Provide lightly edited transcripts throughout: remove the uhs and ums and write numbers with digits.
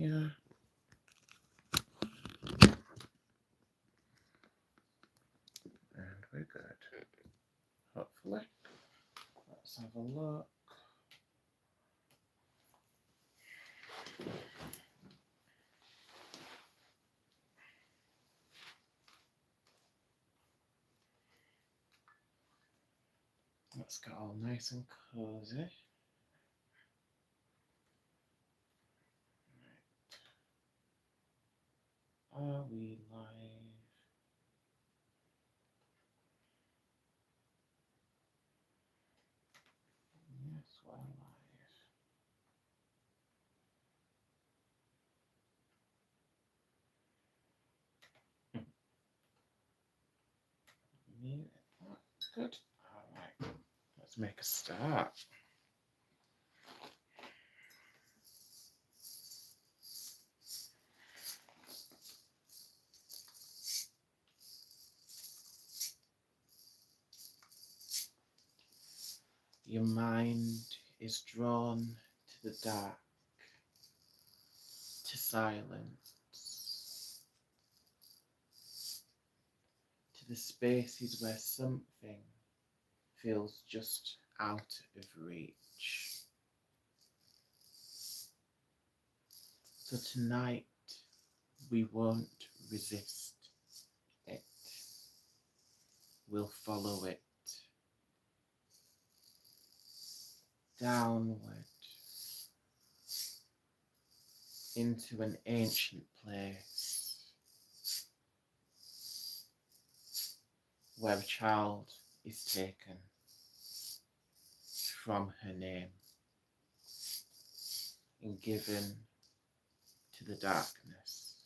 here. And we're good. Hopefully. Let's have a look. Let's get all nice and cozy. Are we live? Yes, we're live. Mute that. Good. Alright. Let's make a start. Your mind is drawn to the dark, to silence, to the spaces where something feels just out of reach. So tonight, we won't resist it. We'll follow it downward into an ancient place where a child is taken from her name and given to the darkness.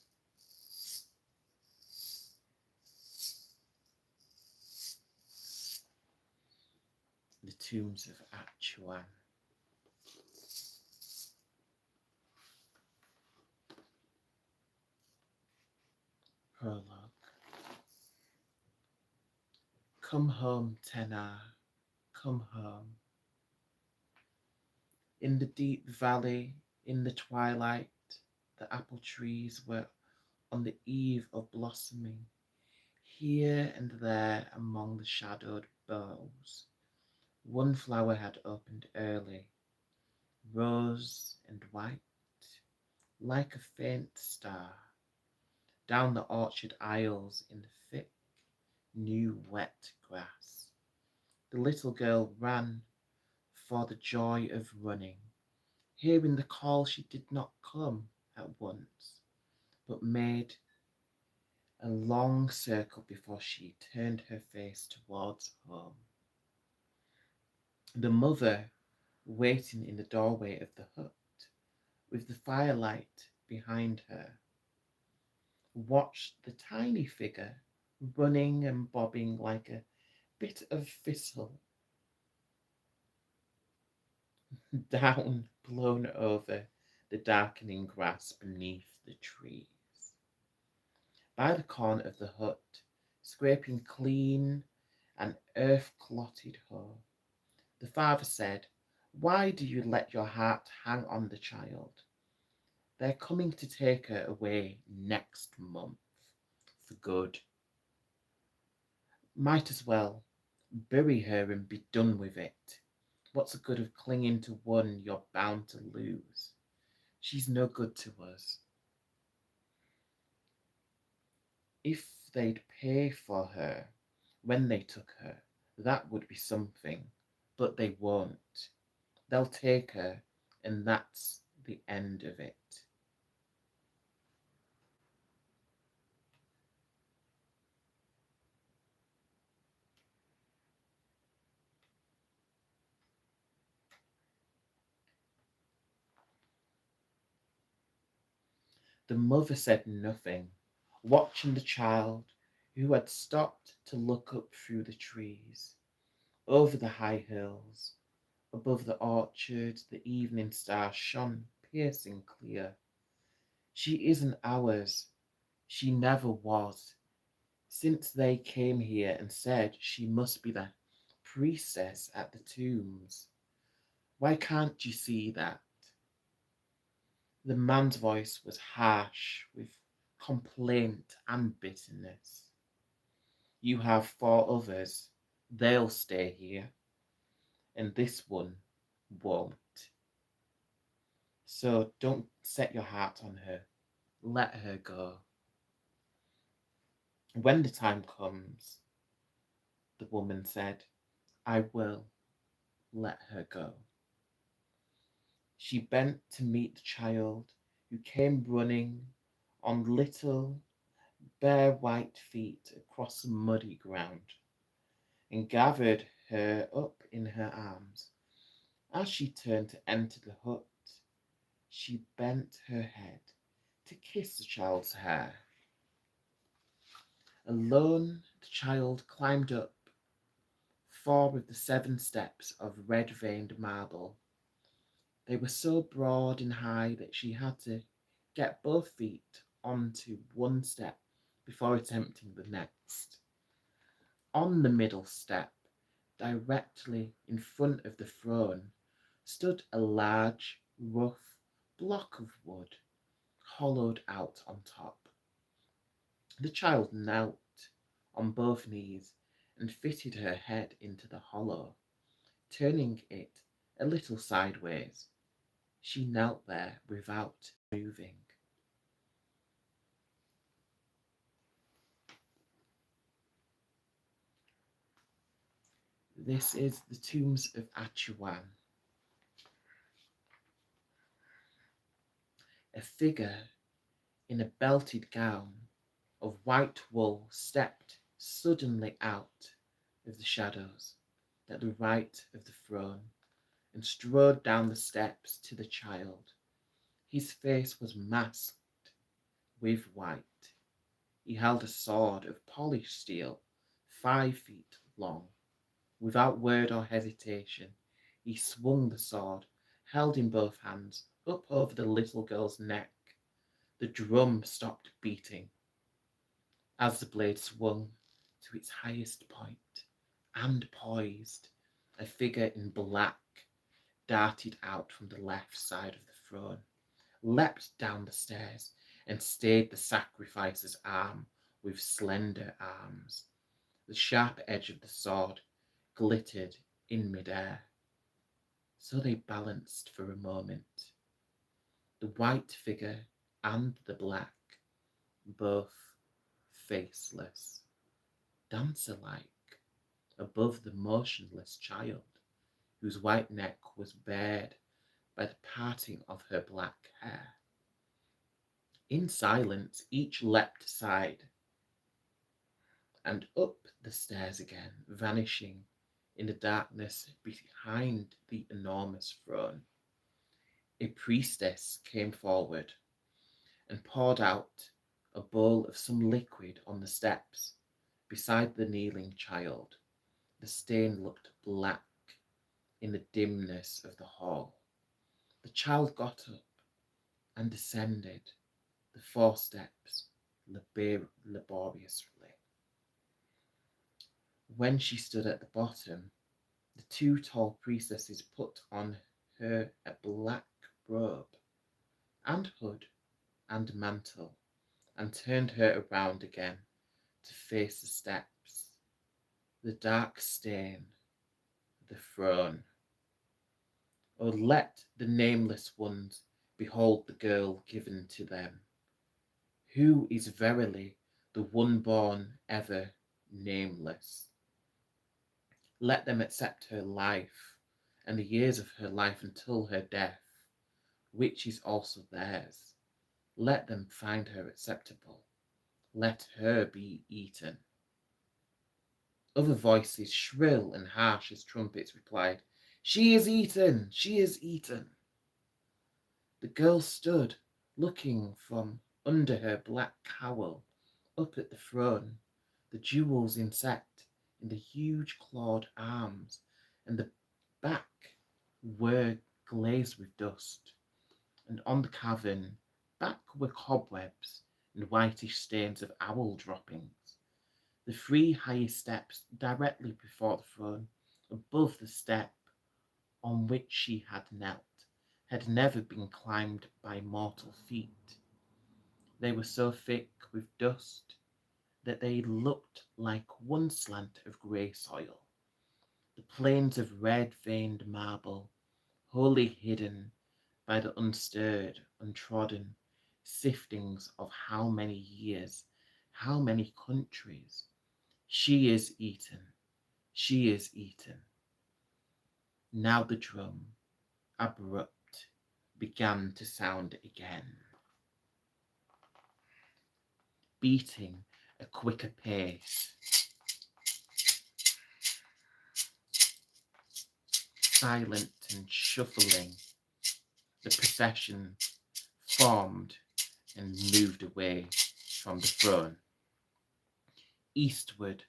The Tombs of Atuan. Prologue. Come home, Tenar, come home. In the deep valley, in the twilight, the apple trees were on the eve of blossoming. Here and there among the shadowed boughs, one flower had opened early, rose and white, like a faint star. Down the orchard aisles in the thick, new wet grass, the little girl ran for the joy of running. Hearing the call, she did not come at once, but made a long circle before she turned her face towards home. The mother, waiting in the doorway of the hut, with the firelight behind her, watched the tiny figure running and bobbing like a bit of thistle down, blown over the darkening grass beneath the trees. By the corner of the hut, scraping clean an earth-clotted hoe, the father said, "Why do you let your heart hang on the child? They're coming to take her away next month, for good. Might as well bury her and be done with it. What's the good of clinging to one you're bound to lose? She's no good to us. If they'd pay for her when they took her, that would be something, but they won't. They'll take her, and that's the end of it." The mother said nothing, watching the child, who had stopped to look up through the trees. Over the high hills, above the orchard, the evening star shone piercing clear. "She isn't ours. She never was. Since they came here and said she must be the priestess at the tombs. Why can't you see that?" The man's voice was harsh with complaint and bitterness. You have four others. They'll stay here, and this one won't. So don't set your heart on her. Let her go. When the time comes, the woman said, I will let her go. She bent to meet the child, who came running on little bare white feet across the muddy ground, and gathered her up in her arms. As she turned to enter the hut, she bent her head to kiss the child's hair. Alone, the child climbed up 4 of the 7 steps of red-veined marble. They were so broad and high that she had to get both feet onto one step before attempting the next. On the middle step, directly in front of the throne, stood a large, rough block of wood, hollowed out on top. The child knelt on both knees and fitted her head into the hollow, turning it a little sideways. She knelt there without moving. This is the Tombs of Atuan. A figure in a belted gown of white wool stepped suddenly out of the shadows at the right of the throne and strode down the steps to the child. His face was masked with white. He held a sword of polished steel, 5 feet long. Without word or hesitation, he swung the sword, held in both hands, up over the little girl's neck. The drum stopped beating as the blade swung to its highest point, and poised, a figure in black darted out from the left side of the throne, leapt down the stairs, and stayed the sacrificer's arm with slender arms. The sharp edge of the sword glittered in midair. So they balanced for a moment, the white figure and the black, both faceless, dancer-like, above the motionless child, whose white neck was bared by the parting of her black hair. In silence, each leapt aside and up the stairs again, vanishing in the darkness behind the enormous throne. A priestess came forward and poured out a bowl of some liquid on the steps beside the kneeling child. The stain looked black in the dimness of the hall. The child got up and descended the 4 steps laboriously. When she stood at the bottom, the 2 tall priestesses put on her a black robe and hood and mantle, and turned her around again to face the steps, the dark stain, the throne. Oh, let the nameless ones behold the girl given to them, who is verily the one born ever nameless. Let them accept her life and the years of her life until her death, which is also theirs. Let them find her acceptable. Let her be eaten. Other voices, shrill and harsh as trumpets, replied, She is eaten! She is eaten! The girl stood, looking from under her black cowl up at the throne, the jewels inset in the huge clawed arms, and the back were glazed with dust, and on the cavern back were cobwebs and whitish stains of owl droppings. The 3 highest steps directly before the throne, above the step on which she had knelt, had never been climbed by mortal feet. They were so thick with dust that they looked like one slant of grey soil, the plains of red-veined marble, wholly hidden by the unstirred, untrodden siftings of how many years, how many countries. She is eaten, she is eaten. Now the drum, abrupt, began to sound again, beating a quicker pace. Silent and shuffling, the procession formed and moved away from the throne, eastward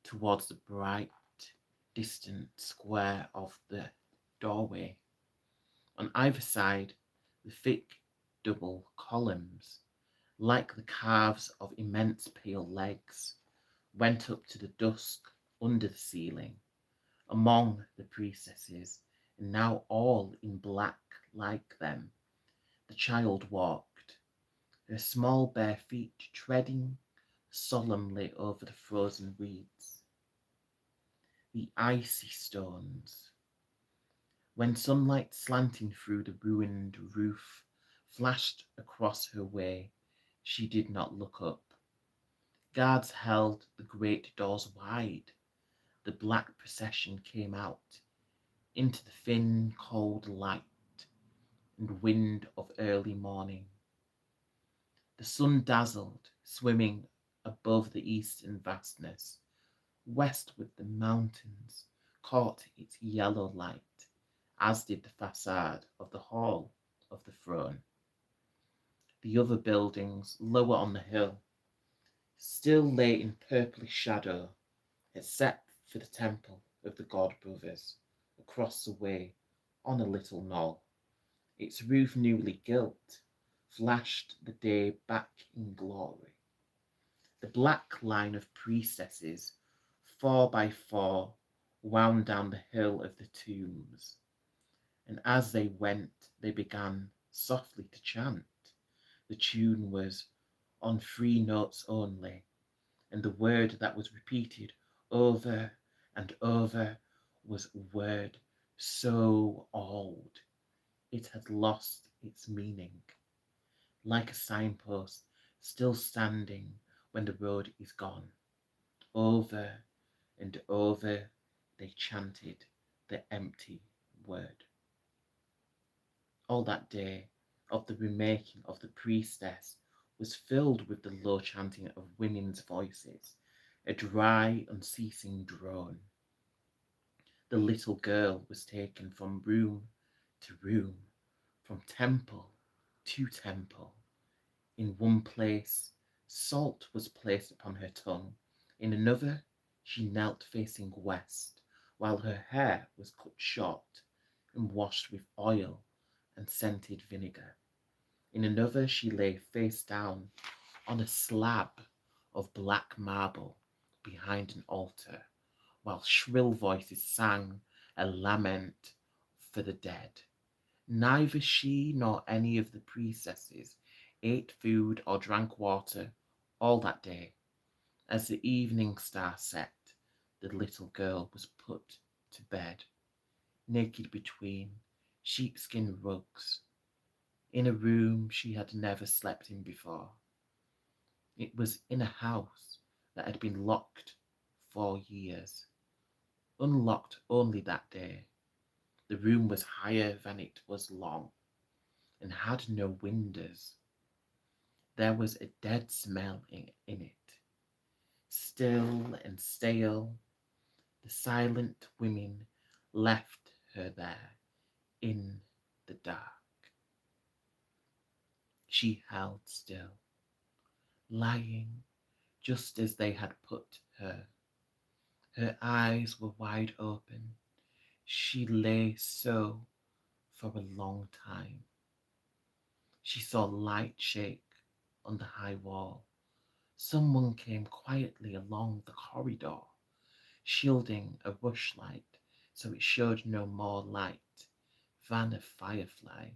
towards the bright, distant square of the doorway. On either side, the thick double columns, like the calves of immense pale legs, went up to the dusk under the ceiling. Among the priestesses, and now all in black like them, the child walked, her small bare feet treading solemnly over the frozen weeds, the icy stones. When sunlight slanting through the ruined roof flashed across her way, she did not look up. Guards held the great doors wide. The black procession came out into the thin, cold light and wind of early morning. The sun dazzled, swimming above the eastern vastness. Westward the mountains caught its yellow light, as did the facade of the hall of the throne. The other buildings, lower on the hill, still lay in purplish shadow, except for the temple of the god brothers across the way on a little knoll. Its roof newly gilt flashed the day back in glory. The black line of priestesses, 4 by 4, wound down the hill of the tombs, and as they went, they began softly to chant. The tune was on 3 notes only, and the word that was repeated over and over was a word so old it had lost its meaning, like a signpost still standing when the road is gone. Over and over they chanted the empty word. All that day of the remaking of the priestess was filled with the low chanting of women's voices, a dry, unceasing drone. The little girl was taken from room to room, from temple to temple. In one place, salt was placed upon her tongue. In another, she knelt facing west, while her hair was cut short and washed with oil and scented vinegar. In another, she lay face down on a slab of black marble behind an altar, while shrill voices sang a lament for the dead. Neither she nor any of the priestesses ate food or drank water all that day. As the evening star set, the little girl was put to bed, naked between sheepskin rugs, in a room she had never slept in before. It was in a house that had been locked for years, unlocked only that day. The room was higher than it was long, and had no windows. There was a dead smell in it, still and stale. The silent women left her there in the dark. She held still, lying just as they had put her. Her eyes were wide open. She lay so for a long time. She saw light shake on the high wall. Someone came quietly along the corridor, shielding a rushlight so it showed no more light van of firefly,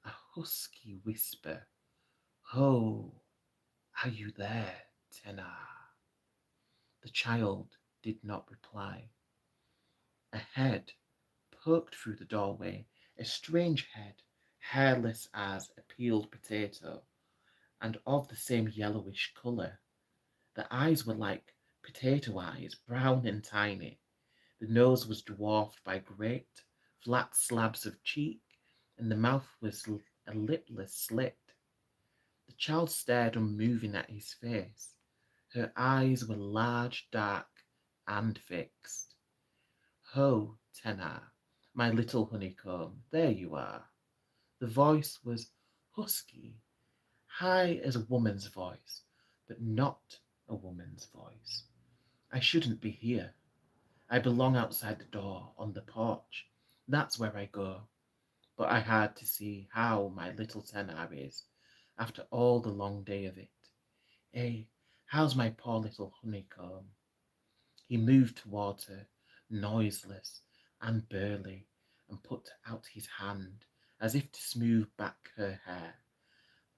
a husky whisper, "Ho, are you there, Tena?" The child did not reply. A head poked through the doorway, a strange head, hairless as a peeled potato, and of the same yellowish colour. The eyes were like potato eyes, brown and tiny. The nose was dwarfed by great, flat slabs of cheek, and the mouth was a lipless slit. The child stared unmoving at his face. Her eyes were large, dark, and fixed. "Ho, Tena, my little honeycomb, there you are." The voice was husky, high as a woman's voice, but not a woman's voice. "I shouldn't be here. I belong outside the door, on the porch. That's where I go. But I had to see how my little Tena is, after all the long day of it. Eh, how's my poor little honeycomb?" He moved towards her, noiseless and burly, and put out his hand as if to smooth back her hair.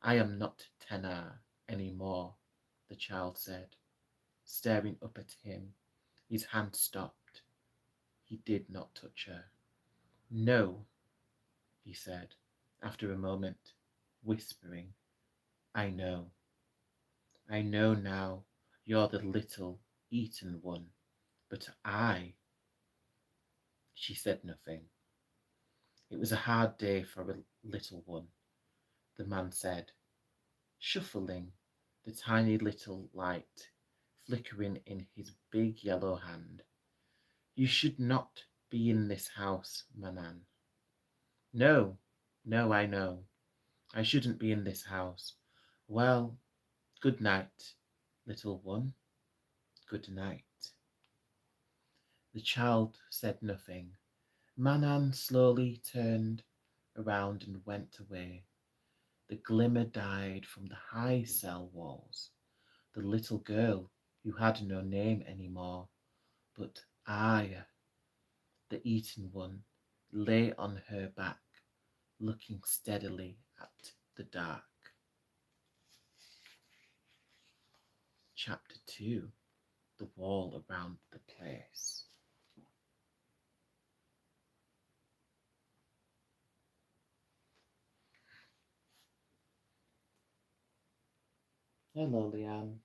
"I am not Tena any more," the child said, staring up at him. His hand stopped. He did not touch her. "No," he said, after a moment, whispering, "I know. I know now you're the little eaten one, but I—" She said nothing. "It was a hard day for a little one," the man said, shuffling the tiny little light flickering in his big yellow hand. "You should not be in this house, Manan." "No, no, I know. I shouldn't be in this house. Well, good night, little one. Good night." The child said nothing. Manan slowly turned around and went away. The glimmer died from the high cell walls. The little girl, who had no name any more, but Aya, the eaten one, lay on her back, looking steadily at the dark. Chapter 2. The wall around the place. Hello, Leanne.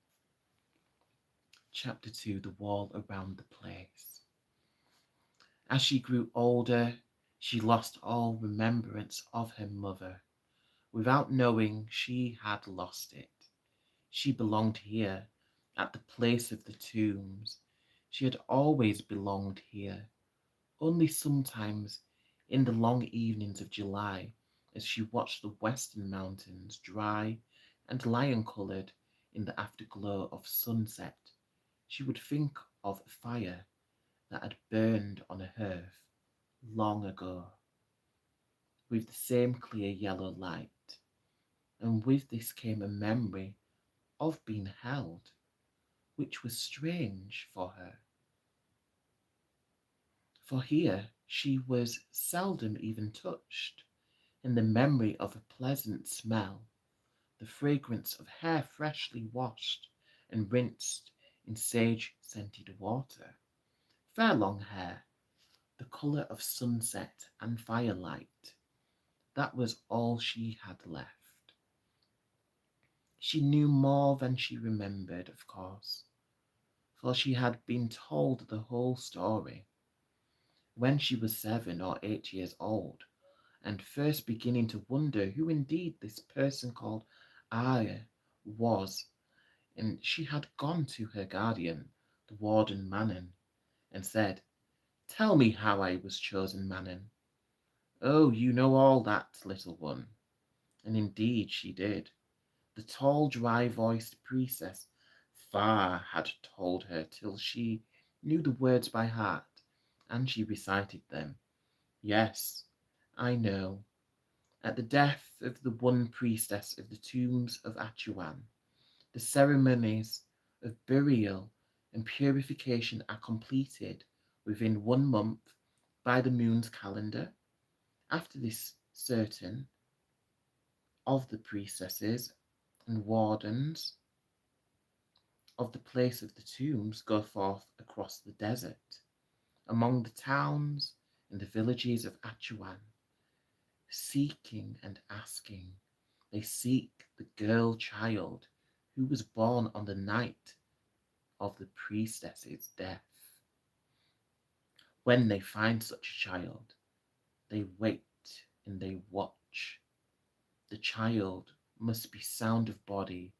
Chapter 2. The wall around the place. As she grew older, she lost all remembrance of her mother. Without knowing, she had lost it. She belonged here, at the place of the tombs. She had always belonged here. Only sometimes, in the long evenings of July, as she watched the western mountains, dry and lion-coloured in the afterglow of sunset, she would think of a fire that had burned on a hearth long ago, with the same clear yellow light. And with this came a memory of being held, which was strange for her. For here she was seldom even touched, and the memory of a pleasant smell, the fragrance of hair freshly washed and rinsed in sage-scented water, fair long hair, the colour of sunset and firelight, that was all she had left. She knew more than she remembered, of course, for she had been told the whole story when she was 7 or 8 years old, and first beginning to wonder who indeed this person called Aya was, and she had gone to her guardian, the warden Manon, and said, "Tell me how I was chosen, Manon." "Oh, you know all that, little one." And indeed she did. The tall, dry-voiced priestess far had told her till she knew the words by heart, and she recited them. "Yes, I know. At the death of the one priestess of the Tombs of Atuan, the ceremonies of burial and purification are completed within 1 month by the moon's calendar, After this, certain of the priestesses and wardens of the place of the tombs go forth across the desert, among the towns and the villages of Atuan, seeking and asking. They seek the girl child who was born on the night of the priestess's death. When they find such a child, they wait and they watch. The child must be sound of body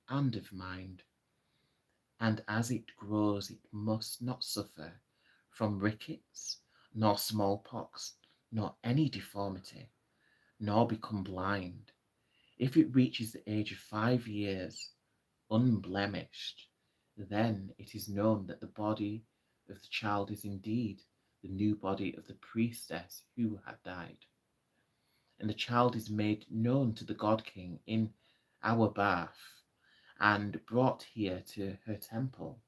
and of mind, and as it grows, it must not suffer from rickets, nor smallpox, nor any deformity, nor become blind. If it reaches the age of 5 years, unblemished, then it is known that the body of the child is indeed the new body of the priestess who had died. And the child is made known to the God King in our bath, and brought here to her temple,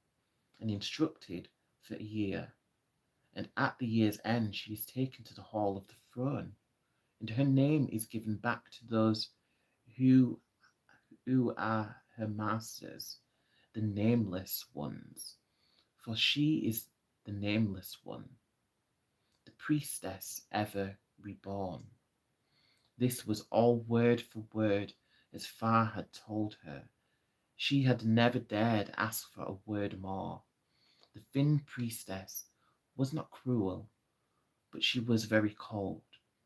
and instructed for a year. And at the year's end she is taken to the hall of the throne, and her name is given back to those who who are her masters, the nameless ones, for she is the nameless one, the priestess ever reborn. This was all word for word as Far had told her. She had never dared ask for a word more. The thin priestess was not cruel, but she was very cold,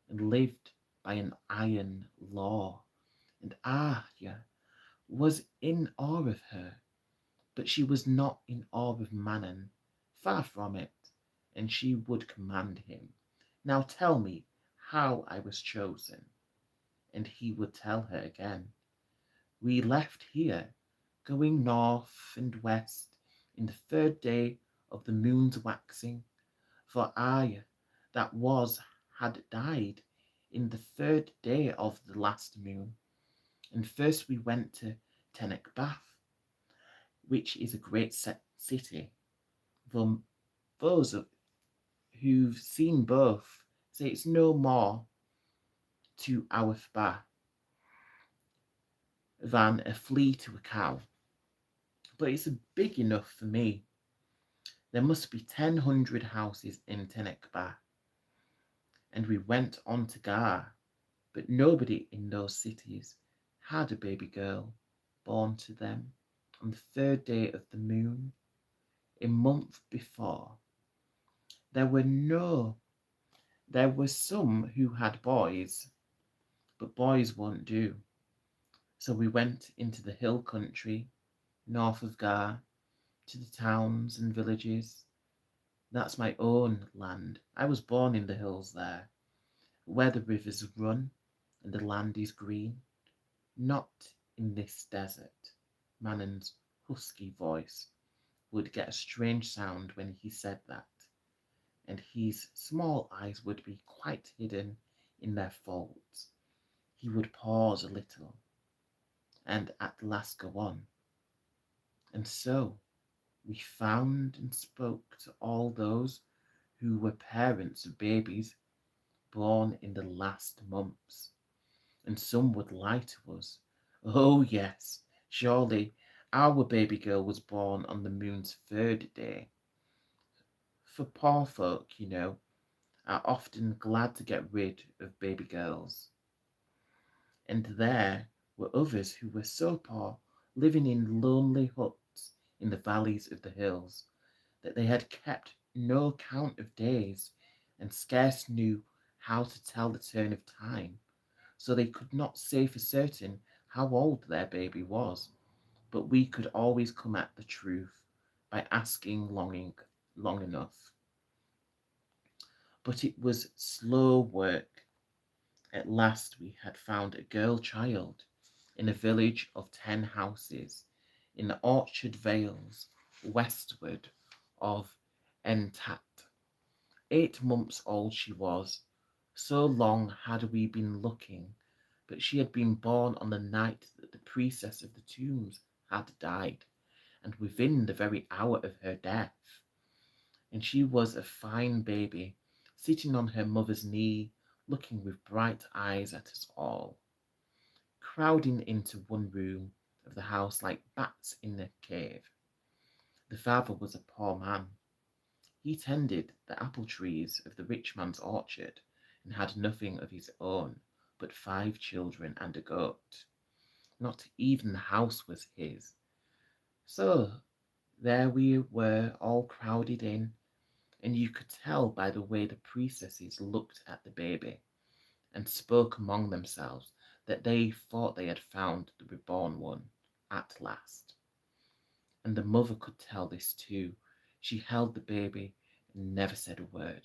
and lived by an iron law. And Arya was in awe of her, but she was not in awe of Manon, far from it, and she would command him, "Now tell me how I was chosen." And he would tell her again, "We left here, going north and west, in the 3rd day of the moon's waxing, for I that was had died in the 3rd day of the last moon. And first we went to Tenek Bath, which is a great city. Though those who've seen both say it's no more to our Bath than a flea to a cow. But it's big enough for me. There must be 1,000 houses in Tenekba." And we went on to Gar, but nobody in those cities had a baby girl born to them on the 3rd day of the moon. A month before, there were no, there were some who had boys, but boys won't do. So we went into the hill country, north of Gar, to the towns and villages. That's my own land. I was born in the hills there, where the rivers run and the land is green. Not in this desert. Manon's husky voice would get a strange sound when he said that, and his small eyes would be quite hidden in their folds. He would pause a little, and at last go on. And so we found and spoke to all those who were parents of babies born in the last months, and some would lie to us. Oh, yes, surely our baby girl was born on the moon's 3rd day. For poor folk, are often glad to get rid of baby girls. And there were others who were so poor, living in lonely huts in the valleys of the hills, that they had kept no count of days, and scarce knew how to tell the turn of time, so they could not say for certain how old their baby was. But we could always come at the truth by asking long enough. But it was slow work. At last we had found a girl child in a village of 10 houses in the orchard vales westward of Entat. 8 months old she was. So long had we been looking, but she had been born on the night that the priestess of the tombs had died, and within the very hour of her death. And she was a fine baby, sitting on her mother's knee, looking with bright eyes at us all, crowding into one room of the house like bats in a cave. The father was a poor man. He tended the apple trees of the rich man's orchard and had nothing of his own but 5 children and a goat. Not even the house was his. So there we were all crowded in, and you could tell by the way the priestesses looked at the baby and spoke among themselves that they thought they had found the reborn one at last. And the mother could tell this too. She held the baby and never said a word.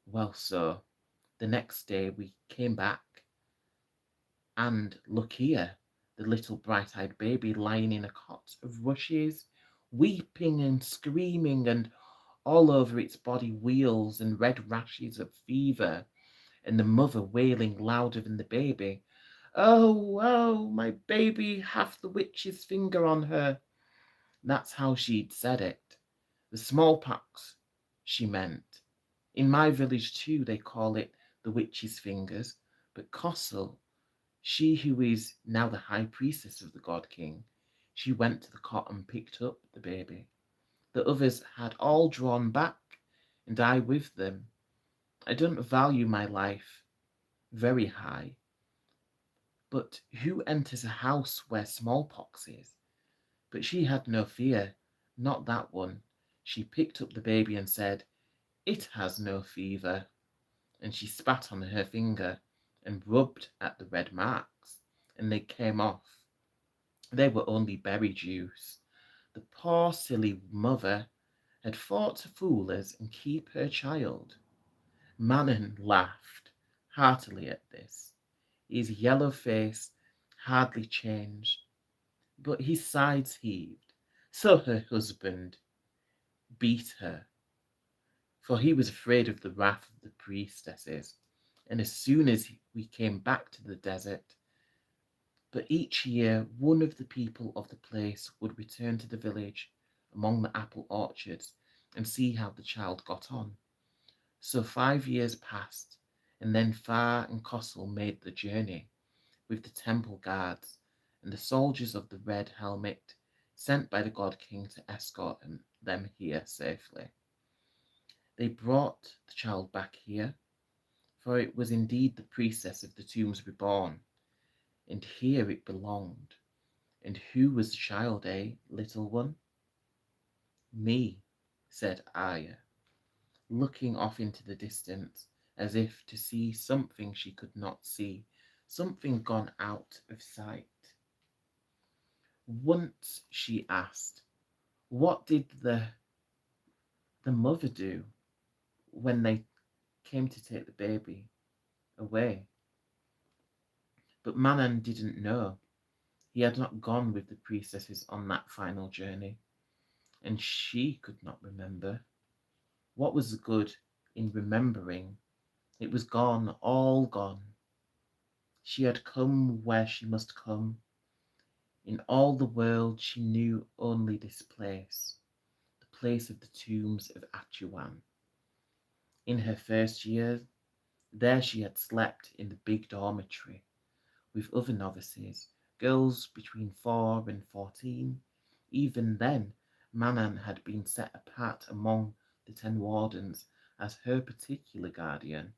Well, so the next day we came back, and look here, the little bright-eyed baby lying in a cot of rushes, weeping and screaming, and all over its body wheals and red rashes of fever, and the mother wailing louder than the baby. Oh, oh, my baby hath the witch's finger on her. That's how she'd said it. The smallpox, she meant. In my village too they call it the witch's fingers, but Kossel, she who is now the high priestess of the god king, she went to the cot and picked up the baby. The others had all drawn back, and I with them. I don't value my life very high, but who enters a house where smallpox is? But she had no fear, not that one. She picked up the baby and said, "It has no fever." And she spat on her finger and rubbed at the red marks, and they came off. They were only berry juice. The poor silly mother had thought to fool us and keep her child. Manon laughed heartily at this. His yellow face hardly changed, but his sides heaved. So her husband beat her, for he was afraid of the wrath of the priestesses. And as soon as we came back to the desert, but each year one of the people of the place would return to the village among the apple orchards and see how the child got on. So 5 years passed, and then Far and Kossel made the journey with the temple guards and the soldiers of the red helmet sent by the god king to escort them here safely. They brought the child back here, for it was indeed the priestess of the tombs reborn, and here it belonged. And who was the child, eh, little one? Me, said Arya, looking off into the distance as if to see something she could not see, something gone out of sight. Once she asked, what did the mother do when they came to take the baby away? But Manan didn't know. He had not gone with the priestesses on that final journey, and she could not remember. What was the good in remembering? It was gone, all gone. She had come where she must come. In all the world she knew only this place, the place of the tombs of Atuan. In her first year, there she had slept in the big dormitory with other novices, girls between 4 and 14. Even then, Manan had been set apart among the 10 wardens as her particular guardian,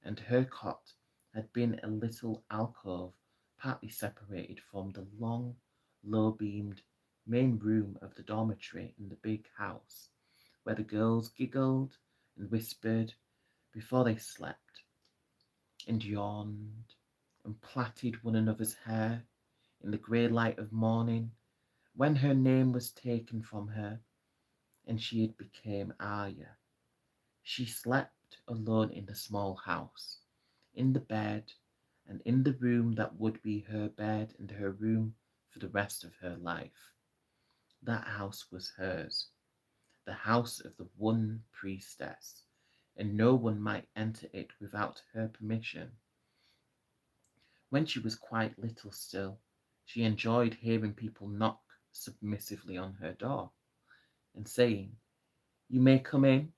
and her cot had been a little alcove partly separated from the long, low-beamed main room of the dormitory in the big house, where the girls giggled and whispered before they slept, and yawned and plaited one another's hair in the grey light of morning, when her name was taken from her and she had become Arya. She slept alone in the small house, in the bed, and in the room that would be her bed and her room for the rest of her life. That house was hers, the house of the one priestess, and no one might enter it without her permission. When she was quite little still, she enjoyed hearing people knock submissively on her door and saying, "You may come in,"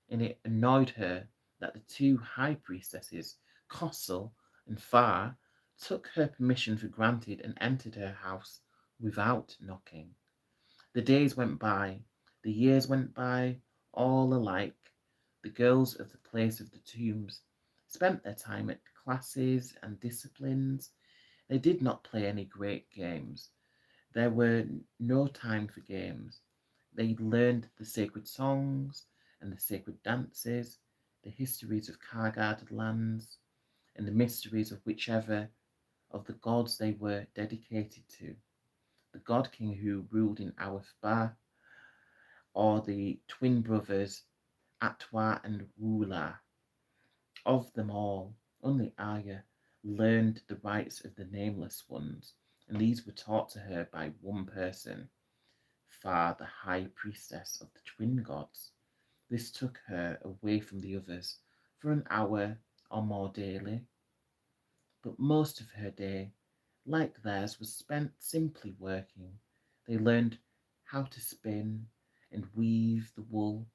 and it annoyed her that the two high priestesses, Kossel and Far, took her permission for granted and entered her house without knocking. The days went by, the years went by, all alike. The girls of the place of the tombs spent their time at classes and disciplines. They did not play any great games. There were no time for games. They learned the sacred songs and the sacred dances, the histories of car-guarded lands, and the mysteries of whichever of the gods they were dedicated to. The god king who ruled in Awithba, or the twin brothers Atwa and Wula. Of them all, only Aya learned the rites of the nameless ones, and these were taught to her by one person, Fa, the high priestess of the twin gods. This took her away from the others for an hour or more daily, but most of her day, like theirs, was spent simply working. They learned how to spin and weave the wool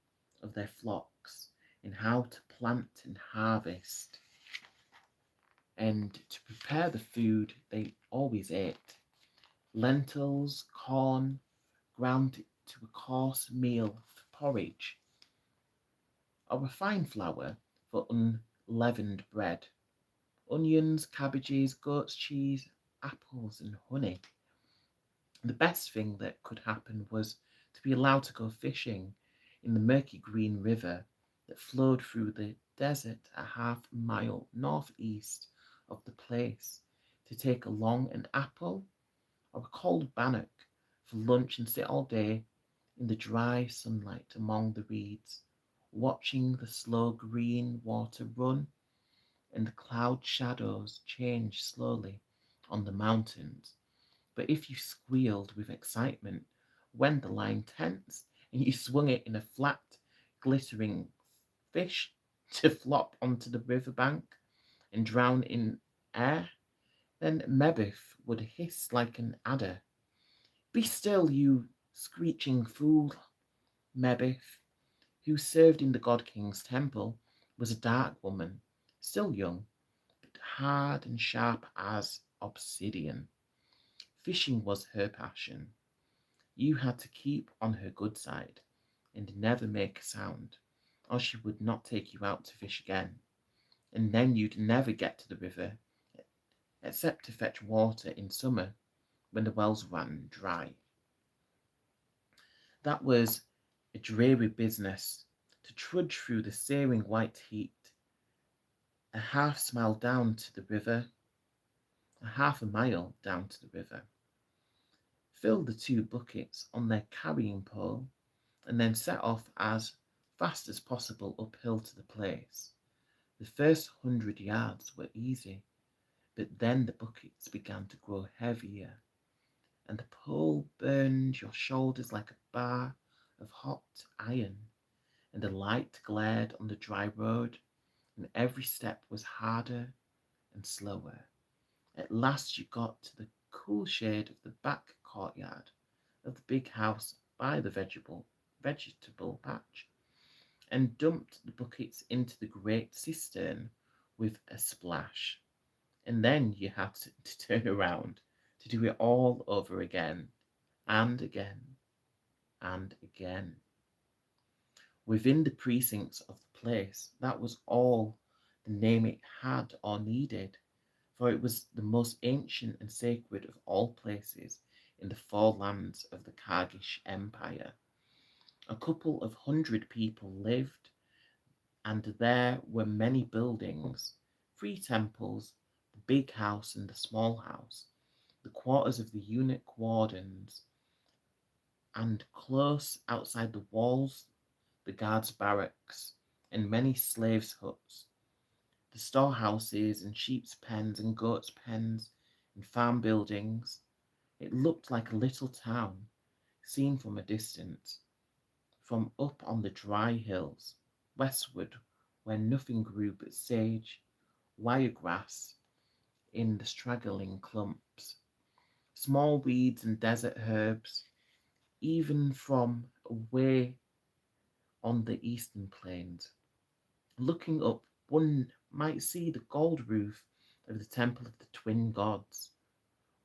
of their flocks, and how to plant and harvest, and to prepare the food they always ate: lentils, corn, ground to a coarse meal for porridge, or a fine flour for unleavened bread, onions, cabbages, goat's cheese, apples, and honey. The best thing that could happen was to be allowed to go fishing in the murky green river that flowed through the desert a half-mile northeast of the place, to take along an apple or a cold bannock for lunch and sit all day in the dry sunlight among the reeds, watching the slow green water run and the cloud shadows change slowly on the mountains. But if you squealed with excitement when the line tensed and you swung it in a flat, glittering fish to flop onto the riverbank and drown in air, then Mebith would hiss like an adder. Be still, you screeching fool! Mebith, who served in the God King's temple, was a dark woman, still young, but hard and sharp as obsidian. Fishing was her passion. You had to keep on her good side and never make a sound, or she would not take you out to fish again, and then you'd never get to the river except to fetch water in summer when the wells ran dry. That was a dreary business, to trudge through the searing white heat, a half-mile down to the river, a half a mile down to the river, fill the two buckets on their carrying pole, and then set off as fast as possible uphill to the place. The first 100 yards were easy, but then the buckets began to grow heavier, and the pole burned your shoulders like a bar of hot iron, and the light glared on the dry road, and every step was harder and slower. At last you got to the cool shade of the back courtyard of the big house by the vegetable patch, and dumped the buckets into the great cistern with a splash. And then you had to turn around to do it all over again, and again, and again. Within the precincts of the place, that was all the name it had or needed, for it was the most ancient and sacred of all places in the four lands of the Kargish Empire. A couple of 100 people lived, and there were many buildings: 3 temples, the big house and the small house, the quarters of the eunuch wardens, and close outside the walls the guards' barracks, and many slaves' huts, the storehouses and sheep's pens and goats' pens and farm buildings. It looked like a little town, seen from a distance, from up on the dry hills, westward, where nothing grew but sage, wiregrass in the straggling clumps, small weeds and desert herbs, even from away on the eastern plains. Looking up, one might see the gold roof of the Temple of the Twin Gods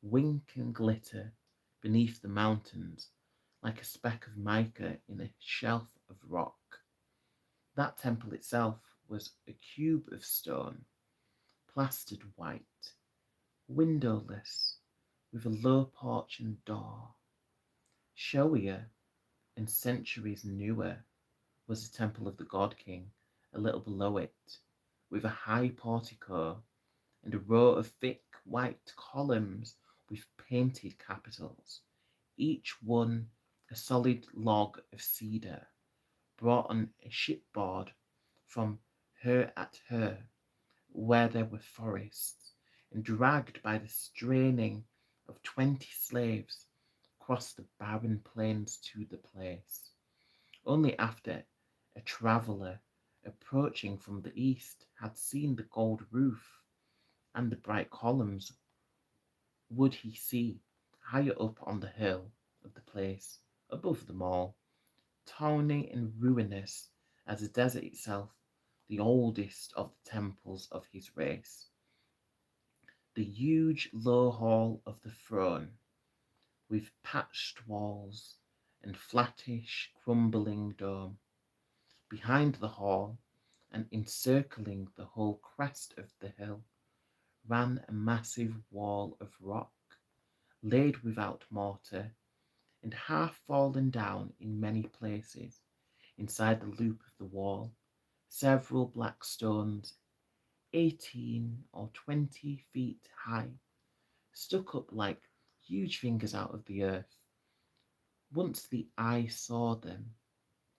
wink and glitter beneath the mountains like a speck of mica in a shelf of rock. That temple itself was a cube of stone, plastered white, windowless, with a low porch and door. Showier and centuries newer was the temple of the God King a little below it, with a high portico and a row of thick white columns with painted capitals, each one a solid log of cedar brought on a shipboard from her at her, where there were forests, and dragged by the straining of 20 slaves across the barren plains to the place. Only after a traveller approaching from the east had seen the gold roof and the bright columns would he see, higher up on the hill of the place, above them all, tawny and ruinous as the desert itself, the oldest of the temples of his race, the huge low hall of the throne, with patched walls and flattish, crumbling dome. Behind the hall, and encircling the whole crest of the hill, ran a massive wall of rock, laid without mortar, and half fallen down in many places. Inside the loop of the wall, several black stones, 18 or 20 feet high, stuck up like huge fingers out of the earth. Once the eye saw them,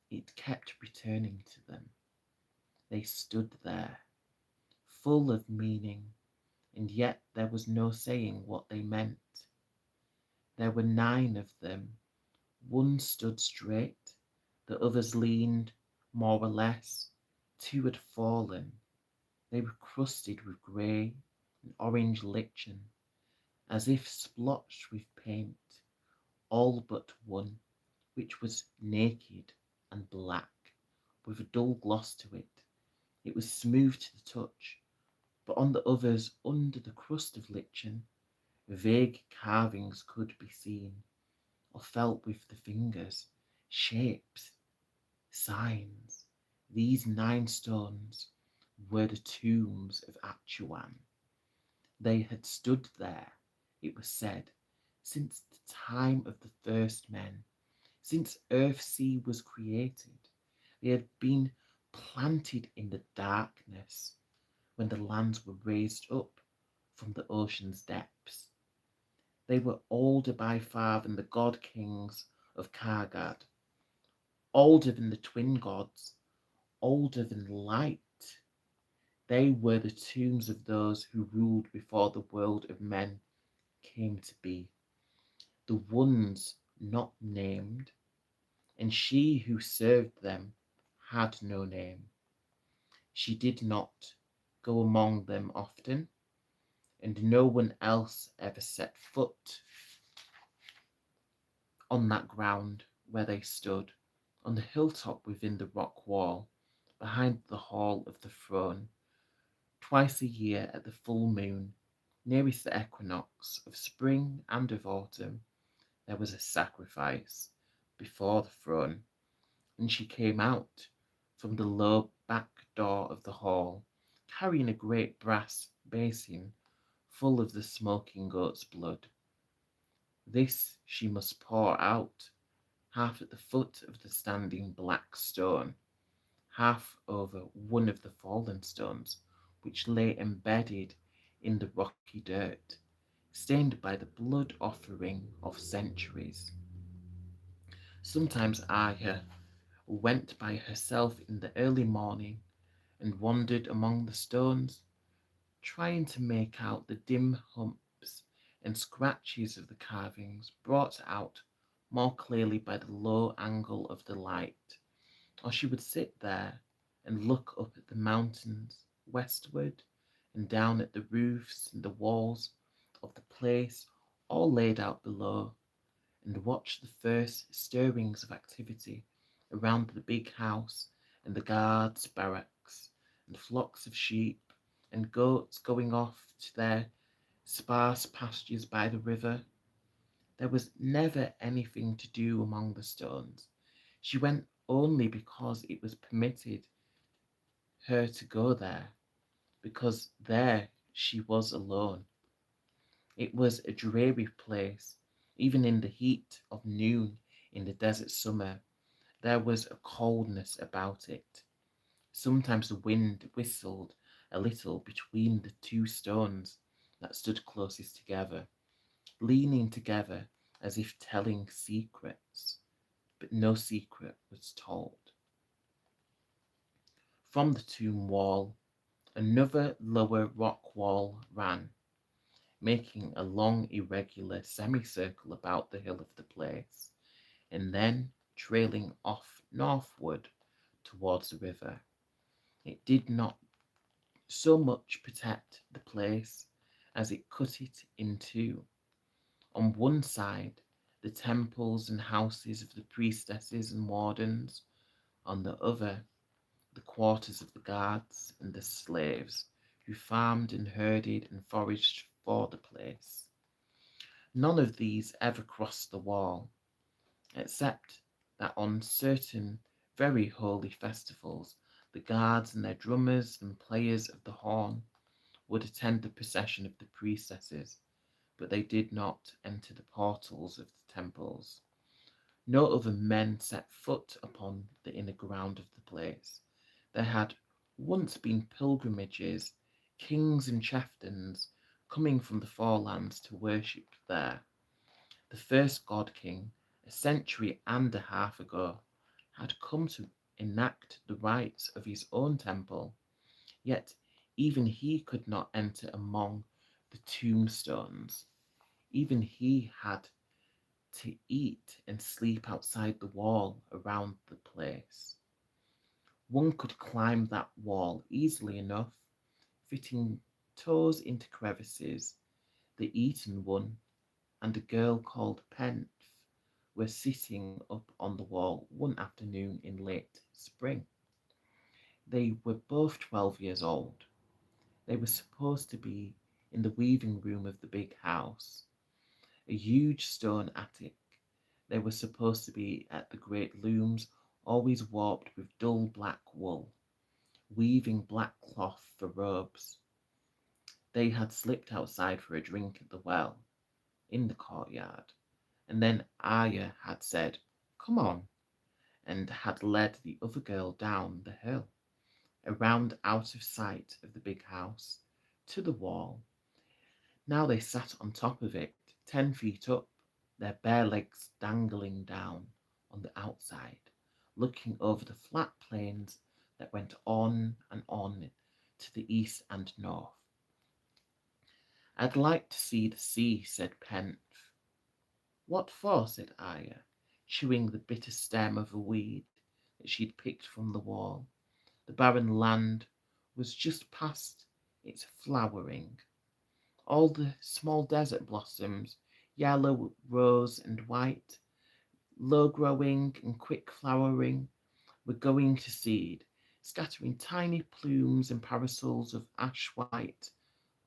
it kept returning to them. They stood there, full of meaning, and yet there was no saying what they meant. There were 9 of them. One stood straight, the others leaned, more or less. 2 had fallen. They were crusted with grey and orange lichen, as if splotched with paint, all but one, which was naked and black, with a dull gloss to it. It was smooth to the touch, but on the others, under the crust of lichen, vague carvings could be seen, or felt with the fingers, shapes, signs. These 9 stones were the tombs of Atuan. They had stood there, it was said, since the time of the first men, since earth sea was created. They had been planted in the darkness when the lands were raised up from the ocean's depths. They were older by far than the god kings of Kargad, older than the twin gods, older than light. They were the tombs of those who ruled before the world of men came to be, the ones not named, and she who served them had no name. She did not go among them often, and no one else ever set foot on that ground where they stood, on the hilltop within the rock wall, behind the hall of the throne. Twice a year at the full moon, nearest the equinox of spring and of autumn, there was a sacrifice before the throne, and she came out from the low back door of the hall, carrying a great brass basin full of the smoking goat's blood. This she must pour out, half at the foot of the standing black stone, half over one of the fallen stones, which lay embedded in the rocky dirt, stained by the blood offering of centuries. Sometimes Aya went by herself in the early morning and wandered among the stones, trying to make out the dim humps and scratches of the carvings brought out more clearly by the low angle of the light. Or she would sit there and look up at the mountains westward and down at the roofs and the walls of the place all laid out below, and watch the first stirrings of activity around the big house and the guards' barracks, and flocks of sheep and goats going off to their sparse pastures by the river. There was never anything to do among the stones. She went only because it was permitted her to go there, because there she was alone. It was a dreary place, even in the heat of noon in the desert summer. There was a coldness about it. Sometimes the wind whistled a little between the two stones that stood closest together, leaning together as if telling secrets, but no secret was told. From the tomb wall, another lower rock wall ran, making a long irregular semicircle about the hill of the place, and then trailing off northward towards the river. It did not so much protect the place as it cut it in two. On one side, the temples and houses of the priestesses and wardens; on the other, the quarters of the guards and the slaves who farmed and herded and foraged for the place. None of these ever crossed the wall, except that on certain very holy festivals the guards and their drummers and players of the horn would attend the procession of the priestesses, but they did not enter the portals of the temples. No other men set foot upon the inner ground of the place. There had once been pilgrimages, kings and chieftains coming from the forelands to worship there. The first god king, a century and a half ago, had come to enact the rites of his own temple, yet even he could not enter among the tombstones. Even he had to eat and sleep outside the wall around the place. One could climb that wall easily enough, fitting toes into crevices. The Eton one and a girl called Penth were sitting up on the wall one afternoon in late spring. They were both 12 years old. They were supposed to be in the weaving room of the big house, a huge stone attic. They were supposed to be at the great looms, always warped with dull black wool, weaving black cloth for robes. They had slipped outside for a drink at the well in the courtyard, and then Arya had said, "Come on," and had led the other girl down the hill, around out of sight of the big house, to the wall. Now they sat on top of it, 10 feet up, their bare legs dangling down on the outside, looking over the flat plains that went on and on to the east and north. "I'd like to see the sea," said Penth. "What for?" said Arya, chewing the bitter stem of a weed that she'd picked from the wall. The barren land was just past its flowering. All the small desert blossoms, yellow, rose, and white, low growing and quick flowering, were going to seed, scattering tiny plumes and parasols of ash white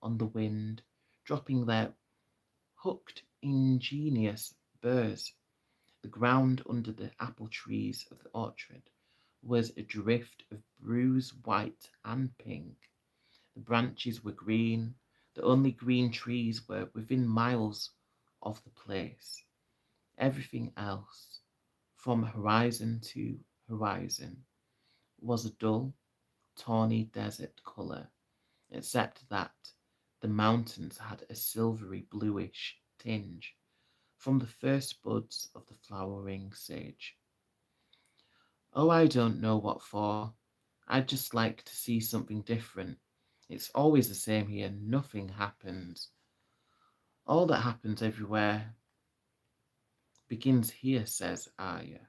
on the wind, dropping their hooked, ingenious burrs. The ground under the apple trees of the orchard was a drift of bruise white and pink. The branches were green. The only green trees were within miles of the place. Everything else, from horizon to horizon, was a dull, tawny desert colour, except that the mountains had a silvery bluish tinge from the first buds of the flowering sage. "Oh, I don't know what for. I'd just like to see something different. It's always the same here. Nothing happens. All that happens everywhere begins here," says Arya.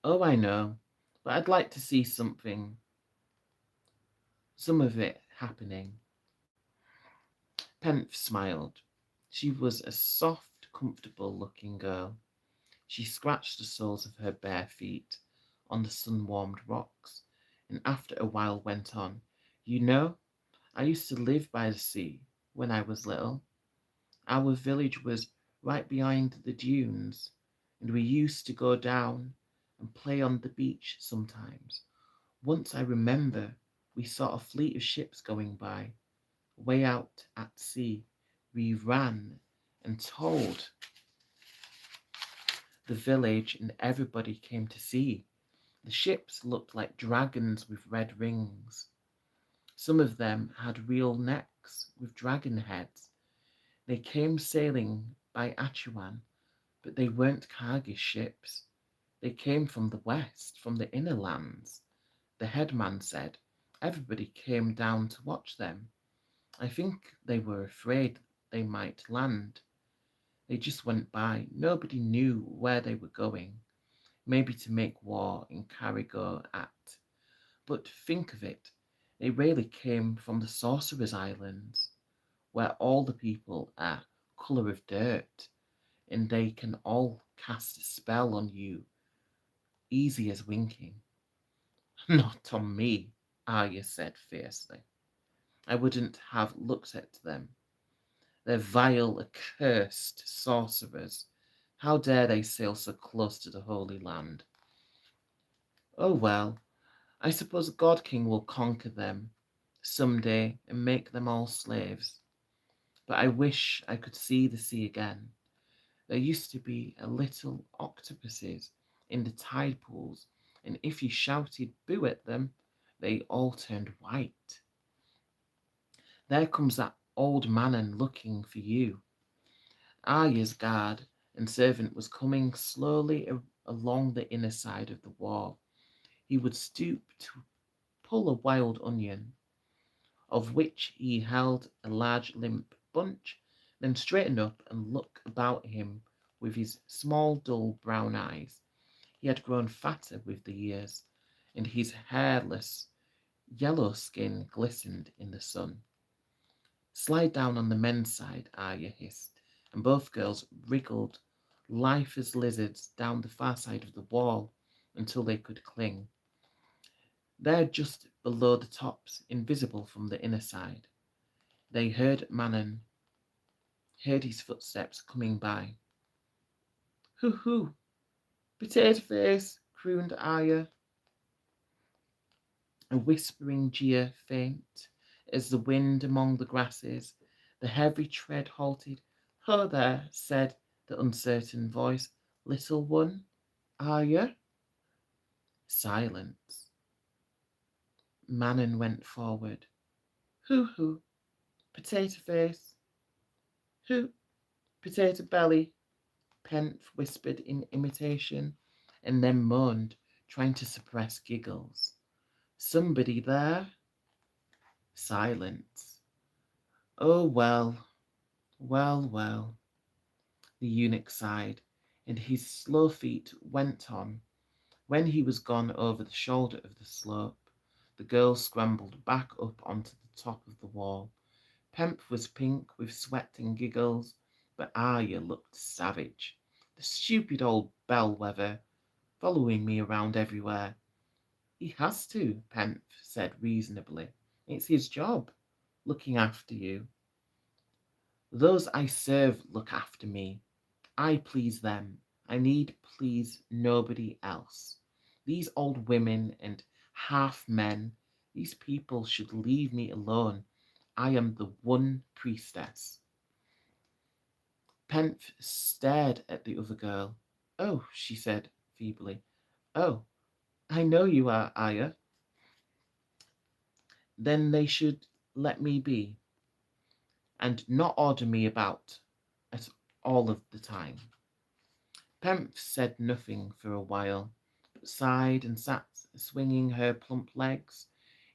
"Oh, I know, but I'd like to see some of it happening." Penth smiled. She was a soft, comfortable looking girl. She scratched the soles of her bare feet on the sun-warmed rocks and after a while went on, "You know, I used to live by the sea when I was little. Our village was right behind the dunes, and we used to go down and play on the beach sometimes. Once I remember we saw a fleet of ships going by, way out at sea. We ran and told the village, and everybody came to see. The ships looked like dragons with red rings. Some of them had real necks with dragon heads. They came sailing by Atuan, but they weren't Kargish ships. They came from the west, from the inner lands. The headman said everybody came down to watch them. I think they were afraid they might land. They just went by. Nobody knew where they were going. Maybe to make war in Carrigo at. But think of it, they really came from the Sorcerer's Islands, where all the people are colour of dirt, and they can all cast a spell on you, easy as winking. Not on me, Arya said fiercely. I wouldn't have looked at them. They're vile, accursed sorcerers. How dare they sail so close to the Holy Land? Oh well, I suppose the God King will conquer them some day and make them all slaves. But I wish I could see the sea again. There used to be a little octopuses in the tide pools, and if you shouted boo at them, they all turned white. There comes that old man looking for you. Arya's guard and servant was coming slowly along the inner side of the wall. He would stoop to pull a wild onion, of which he held a large limp bunch, then straighten up and look about him with his small dull brown eyes. He had grown fatter with the years, and his hairless yellow skin glistened in the sun. Slide down on the men's side, Arya hissed, and both girls wriggled life as lizards down the far side of the wall until they could cling. There, just below the tops, invisible from the inner side, they heard his footsteps coming by. Hoo hoo, potato face, crooned Arya, a whispering jeer faint as the wind among the grasses. The heavy tread halted. Ho there, said the uncertain voice. Little one, Arya? Silence. Manon went forward. Hoo hoo, potato face. Hoo, potato belly, Penth whispered in imitation, and then moaned, trying to suppress giggles. Somebody there? Silence. Oh, well, well, well, the eunuch sighed, and his slow feet went on. When he was gone over the shoulder of the slope, the girl scrambled back up onto the top of the wall. Penth was pink with sweat and giggles, but Arya looked savage. The stupid old bellwether, following me around everywhere. He has to, Penth said reasonably. It's his job, looking after you. Those I serve look after me. I please them. I need please nobody else. These old women and half men, these people should leave me alone. I am the one priestess. Penth stared at the other girl. Oh, she said feebly. Oh, I know you are, Aya. Then they should let me be, and not order me about at all of the time. Penth said nothing for a while, but sighed and sat swinging her plump legs,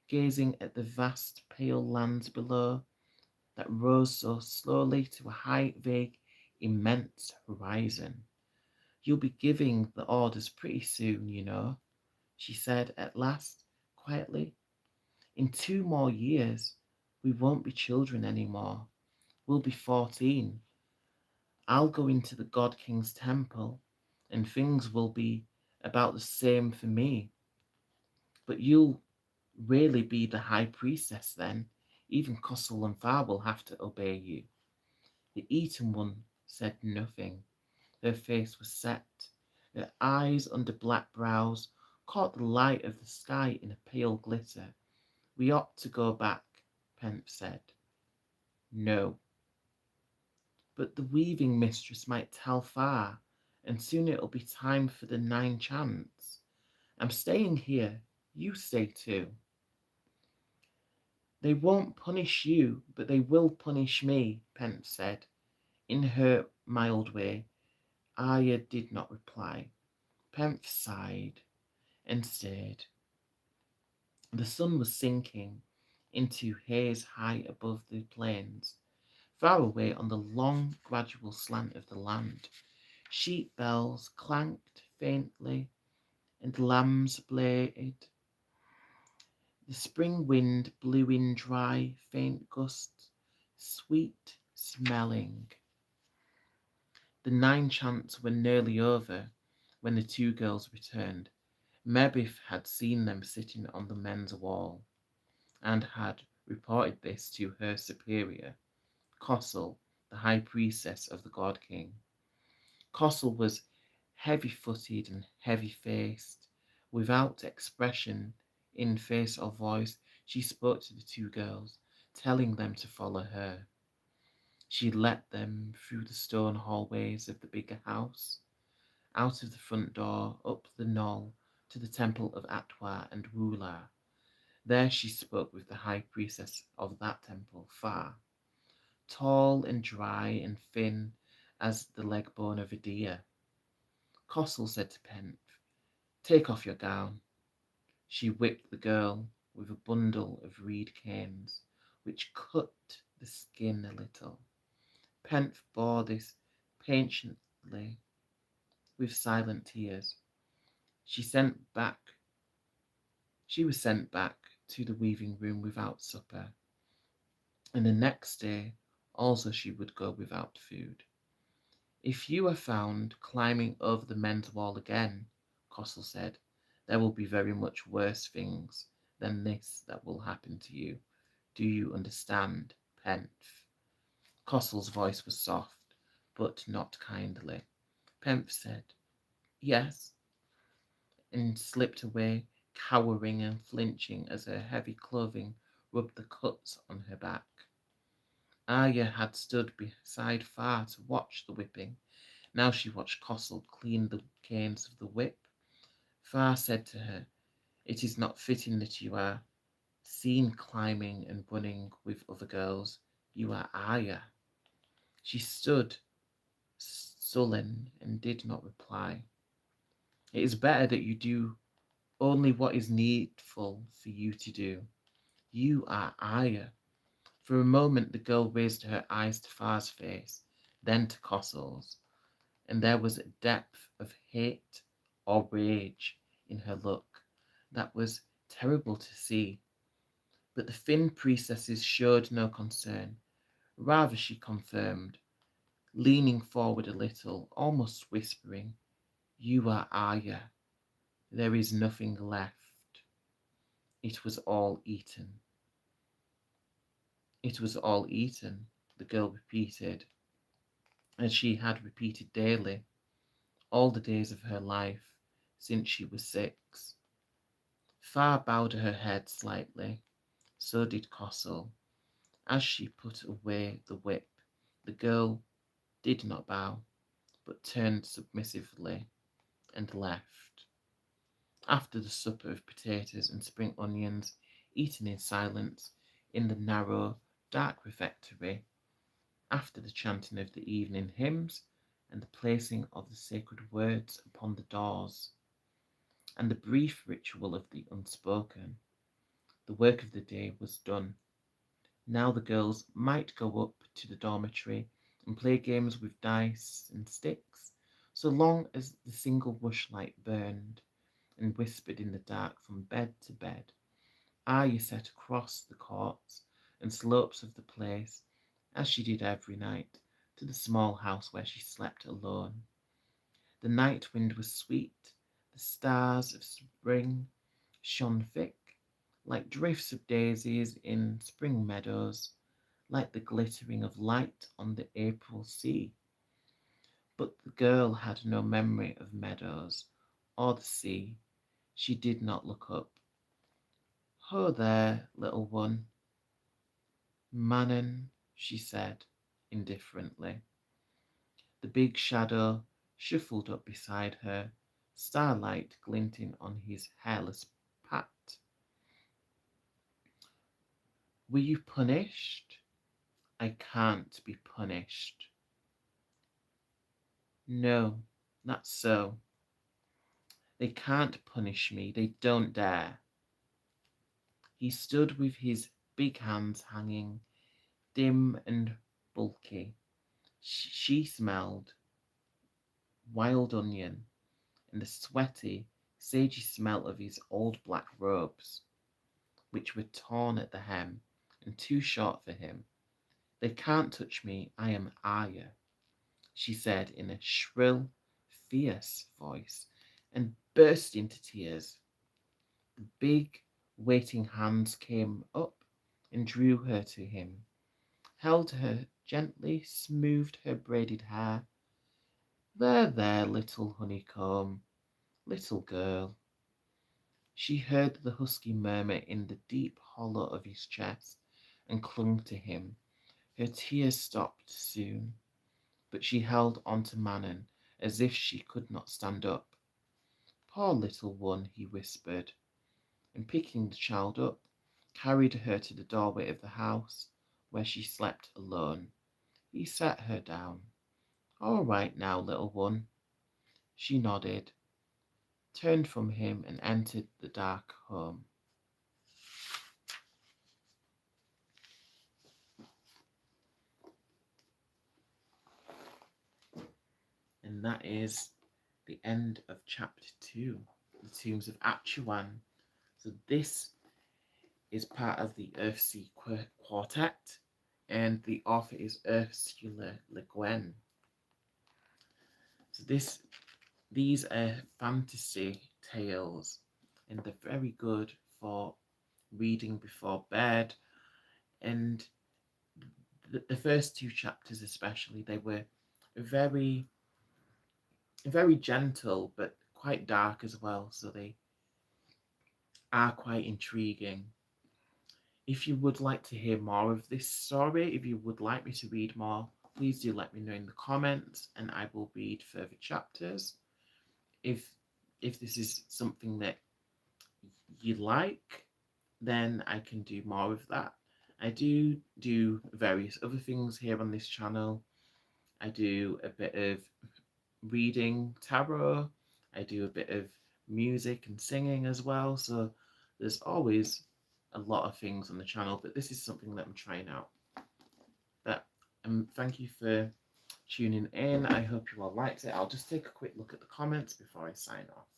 gazing at the vast pale lands below that rose so slowly to a high, vague, immense horizon. You'll be giving the orders pretty soon, you know, she said at last, quietly. In 2 more years, we won't be children anymore. We'll be 14. I'll go into the God King's temple, and things will be about the same for me. But you'll really be the high priestess then? Even Kossel and Far will have to obey you. The eaten one said nothing. Her face was set. Her eyes under black brows caught the light of the sky in a pale glitter. We ought to go back, Pemp said. No. But the weaving mistress might tell Far, and soon it'll be time for the 9 chants. I'm staying here. You stay too. They won't punish you, but they will punish me, Pence said. In her mild way, Arya did not reply. Pence sighed and stayed. The sun was sinking into haze high above the plains. Far away on the long, gradual slant of the land, sheep bells clanked faintly and lambs bleated. The spring wind blew in dry, faint gusts, sweet smelling. The 9 chants were nearly over when the 2 girls returned. Mebith had seen them sitting on the men's wall and had reported this to her superior, Kossel, the high priestess of the God King. Kossel was heavy-footed and heavy-faced, without expression in face or voice. She spoke to the 2 girls, telling them to follow her. She led them through the stone hallways of the bigger house, out of the front door, up the knoll, to the temple of Atwa and Wula. There she spoke with the high priestess of that temple, Far, tall and dry and thin as the leg bone of a deer. Kossel said to Penf, "Take off your gown." She whipped the girl with a bundle of reed canes, which cut the skin a little. Penf bore this patiently with silent tears. She was sent back to the weaving room without supper, and the next day also she would go without food. If you are found climbing over the men's wall again, Kossel said, there will be very much worse things than this that will happen to you. Do you understand, Penf? Kossel's voice was soft, but not kindly. Penf said, yes, and slipped away, cowering and flinching as her heavy clothing rubbed the cuts on her back. Arya had stood beside Far to watch the whipping. Now she watched Kossel clean the canes of the whip. Far said to her, "It is not fitting that you are seen climbing and running with other girls. You are Arya." She stood sullen and did not reply. "It is better that you do only what is needful for you to do. You are Arya." For a moment the girl raised her eyes to Far's face, then to Kossel's, and there was a depth of hate or rage in her look that was terrible to see. But the Finn priestesses showed no concern. Rather, she confirmed, leaning forward a little, almost whispering, "You are Arya. There is nothing left. It was all eaten." "It was all eaten," the girl repeated, as she had repeated daily, all the days of her life, since she was 6. Far bowed her head slightly, so did Kossel. As she put away the whip, the girl did not bow, but turned submissively and left. After the supper of potatoes and spring onions, eaten in silence in the narrow, dark refectory, after the chanting of the evening hymns and the placing of the sacred words upon the doors, and the brief ritual of the unspoken, the work of the day was done. Now the girls might go up to the dormitory and play games with dice and sticks, so long as the single rushlight burned and whispered in the dark from bed to bed. Arya sat across the courts and slopes of the place, as she did every night, to the small house where she slept alone. The night wind was sweet, the stars of spring shone thick, like drifts of daisies in spring meadows, like the glittering of light on the April sea. But the girl had no memory of meadows or the sea. She did not look up. "Ho there, little one." "Manon," she said indifferently. The big shadow shuffled up beside her, starlight glinting on his hairless pat. "Were you punished?" "I can't be punished." "No, that's so. They can't punish me, they don't dare." He stood with his big hands hanging, dim and bulky. She smelled wild onion and the sweaty, sagey smell of his old black robes, which were torn at the hem and too short for him. "They can't touch me, I am Arya," she said in a shrill, fierce voice, and burst into tears. The big, waiting hands came up and drew her to him, held her gently, smoothed her braided hair. "There, there, little honeycomb, little girl." She heard the husky murmur in the deep hollow of his chest and clung to him. Her tears stopped soon, but she held on to Manon as if she could not stand up. "Poor little one," he whispered, and picking the child up, carried her to the doorway of the house, where she slept alone. He set her down. "All right now, little one." She nodded, turned from him, and entered the dark home. And that is the end of chapter 2, The Tombs of Atuan. So this is part of the Earthsea Quartet, and the author is Ursula Guin. So these are fantasy tales, and they're very good for reading before bed. And the first two chapters, especially, they were very, very gentle, but quite dark as well. So they are quite intriguing. If you would like to hear more of this story, if you would like me to read more, please do let me know in the comments, and I will read further chapters. If this is something that you like, then I can do more of that. I do various other things here on this channel. I do a bit of reading tarot. I do a bit of music and singing as well. So there's always a lot of things on the channel, but this is something that I'm trying out. But thank you for tuning in. I hope you all liked it. I'll just take a quick look at the comments before I sign off.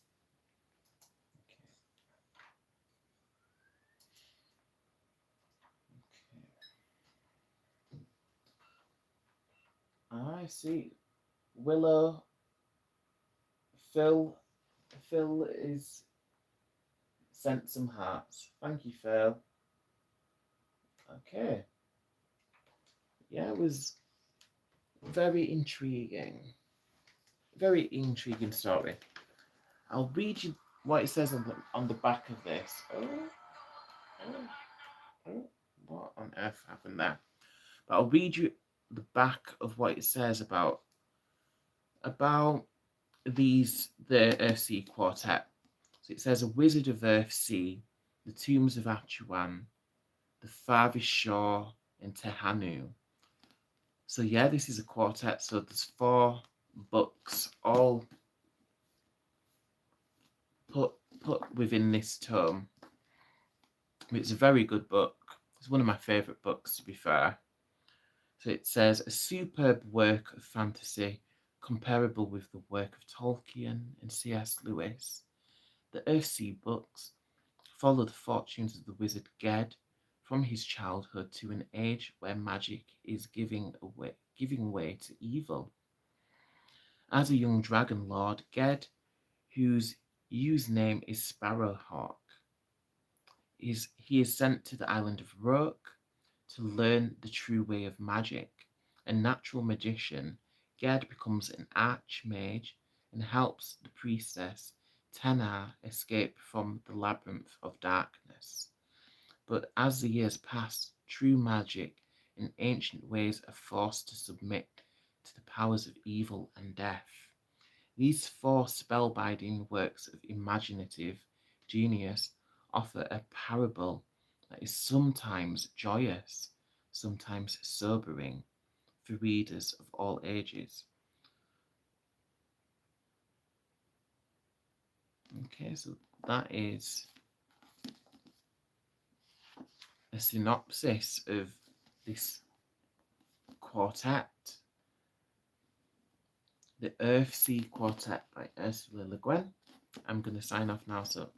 Okay. I see. Willow, Phil, Phil is sent some hearts. Thank you, Phil. Okay. Yeah, it was very intriguing. Very intriguing story. I'll read you what it says on the back of this. Oh, oh, what on earth happened there? But I'll read you the back of what it says about the Earthsea Quartet. So it says, "A wizard of Earthsea, the tombs of Atuan, the farthest shore in Tehanu." So yeah, this is a quartet. So there's 4 books, all put within this tome. It's a very good book. It's one of my favourite books, to be fair. So it says, "A superb work of fantasy comparable with the work of Tolkien and C.S. Lewis. The Earthsea books follow the fortunes of the wizard Ged from his childhood to an age where magic is giving way to evil. As a young dragon lord, Ged, whose username is Sparrowhawk, he is sent to the island of Roke to learn the true way of magic. A natural magician, Gerd becomes an archmage and helps the priestess Tena escape from the labyrinth of darkness. But as the years pass, true magic and ancient ways are forced to submit to the powers of evil and death. These four spellbinding works of imaginative genius offer a parable that is sometimes joyous, sometimes sobering for readers of all ages. Okay, so that is a synopsis of this quartet, the Earthsea Quartet by Ursula K. I'm going to sign off now, so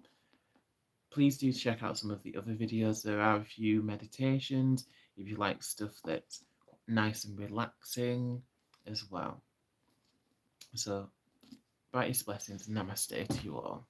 please do check out some of the other videos. There are a few meditations if you like stuff that's nice and relaxing as well. So, brightest blessings, namaste to you all.